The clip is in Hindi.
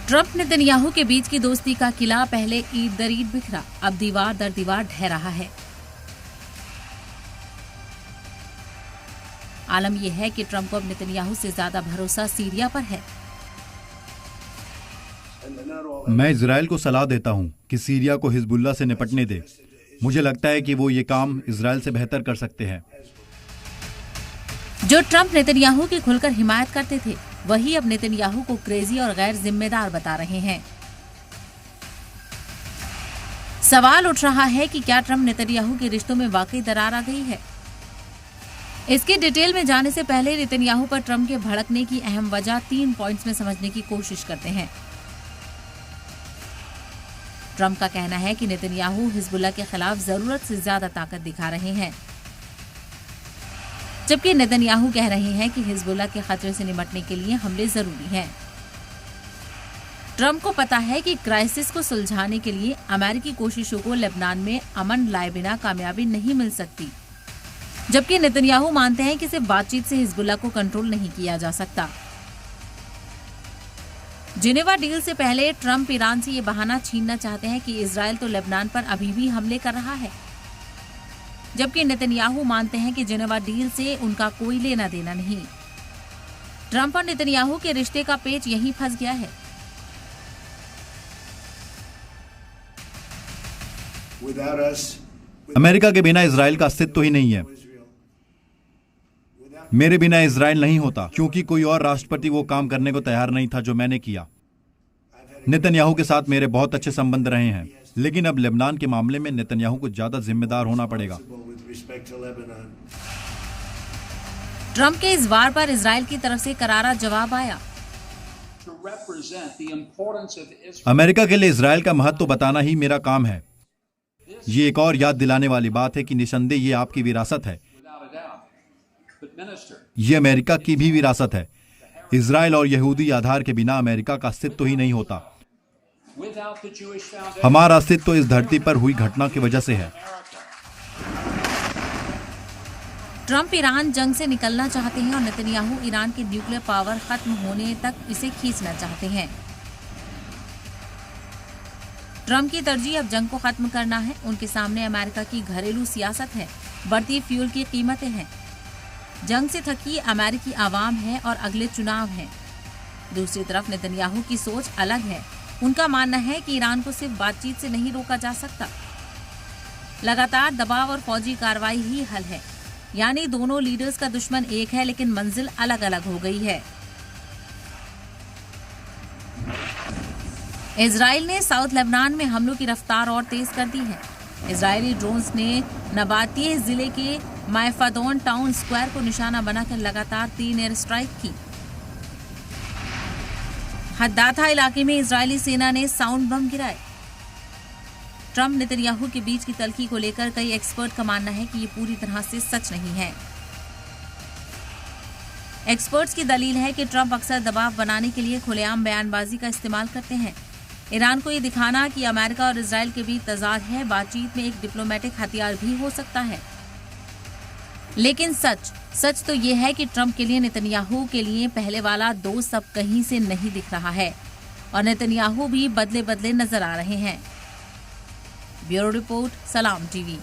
ट्रंप नेतन्याहू के बीच की दोस्ती का किला पहले ईद दर ईद बिखरा, अब दीवार दर दीवार ढह रहा है। आलम यह है कि ट्रंप को अब नेतन्याहू से ज्यादा भरोसा सीरिया पर है। मैं इजराइल को सलाह देता हूं कि सीरिया को हिजबुल्लाह से निपटने दे। मुझे लगता है कि वो ये काम इजराइल से बेहतर कर सकते हैं। जो ट्रंप नेतन्याहू की खुलकर हिमायत करते थे, वही अब नेतन्याहू को क्रेजी और गैर जिम्मेदार बता रहे हैं। सवाल उठ रहा है कि क्या ट्रंप नेतन्याहू के रिश्तों में वाकई दरार आ गई है। इसकी डिटेल में जाने से पहले नेतन्याहू पर ट्रंप के भड़कने की अहम वजह 3 पॉइंट्स में समझने की कोशिश करते हैं। ट्रंप का कहना है कि नेतन्याहू हिजबुल्लाह के खिलाफ जरूरत से ज्यादा ताकत दिखा रहे हैं, जबकि नेतन्याहू कह रहे हैं कि हिजबुल्लाह के खतरे से निपटने के लिए हमले जरूरी हैं। ट्रंप को पता है कि क्राइसिस को सुलझाने के लिए अमेरिकी कोशिशों को लेबनान में अमन लाए बिना कामयाबी नहीं मिल सकती, जबकि नेतन्याहू मानते हैं कि सिर्फ बातचीत से हिजबुल्लाह को कंट्रोल नहीं किया जा सकता। जिनेवा डील से पहले ट्रंप ईरान से ये बहाना छीनना चाहते हैं कि इजरायल तो लेबनान पर अभी भी हमले कर रहा है, जबकि नेतन्याहू मानते हैं कि जिनेवा डील से उनका कोई लेना देना नहीं। ट्रंप और नेतन्याहू के रिश्ते का पेच यहीं फंस गया है। अमेरिका के बिना इजराइल का अस्तित्व ही नहीं है। मेरे बिना इजराइल नहीं होता, क्योंकि कोई और राष्ट्रपति वो काम करने को तैयार नहीं था जो मैंने किया। नेतन्याहू के साथ मेरे बहुत अच्छे संबंध रहे हैं, लेकिन अब लेबनान के मामले में नेतन्याहू को ज्यादा जिम्मेदार होना पड़ेगा। ट्रंप के इस वार पर इजराइल की तरफ से करारा जवाब आया। अमेरिका के लिए इजराइल का महत्व बताना ही मेरा काम है। ये एक और याद दिलाने वाली बात है कि निसंदेह ये आपकी विरासत है, ये अमेरिका की भी विरासत है। इजराइल और यहूदी आधार के बिना अमेरिका का अस्तित्व ही नहीं होता। हमारा अस्तित्व इस धरती पर हुई घटना की वजह से है। ट्रंप ईरान जंग से निकलना चाहते हैं और नेतन्याहू ईरान के न्यूक्लियर पावर खत्म होने तक इसे खींचना चाहते हैं। ट्रंप की तरजीह अब जंग को खत्म करना है। उनके सामने अमेरिका की घरेलू सियासत है, बढ़ती फ्यूल की कीमतें हैं, जंग से थकी अमेरिकी आवाम है और अगले चुनाव हैं। दूसरी तरफ नेतन्याहू की सोच अलग है। उनका मानना है कि ईरान को सिर्फ बातचीत से नहीं रोका जा सकता, लगातार दबाव और फौजी कार्रवाई ही हल है। यानी दोनों लीडर्स का दुश्मन एक है, लेकिन मंजिल अलग अलग हो गई है। इजराइल ने साउथ लेबनान में हमलों की रफ्तार और तेज कर दी है। इजरायली ड्रोन्स ने नबातिह जिले के मायफादोन टाउन स्क्वायर को निशाना बनाकर लगातार 3 एयर स्ट्राइक की। हद्दाथा इलाके में इजरायली सेना ने साउंड बम गिराए। ट्रंप नेतन्याहू के बीच की तल्खी को लेकर कई एक्सपर्ट का मानना है कि ये पूरी तरह से सच नहीं है। एक्सपर्ट्स की दलील है कि ट्रंप अक्सर दबाव बनाने के लिए खुलेआम बयानबाजी का इस्तेमाल करते हैं। ईरान को ये दिखाना कि अमेरिका और इजराइल के बीच तजाद है, बातचीत में एक डिप्लोमेटिक हथियार भी हो सकता है। लेकिन सच तो ये है कि ट्रंप के लिए नेतन्याहू के लिए पहले वाला दोस्त अब कहीं से नहीं दिख रहा है और नेतन्याहू भी बदले बदले नजर आ रहे हैं। ब्यूरो रिपोर्ट, सलाम टीवी।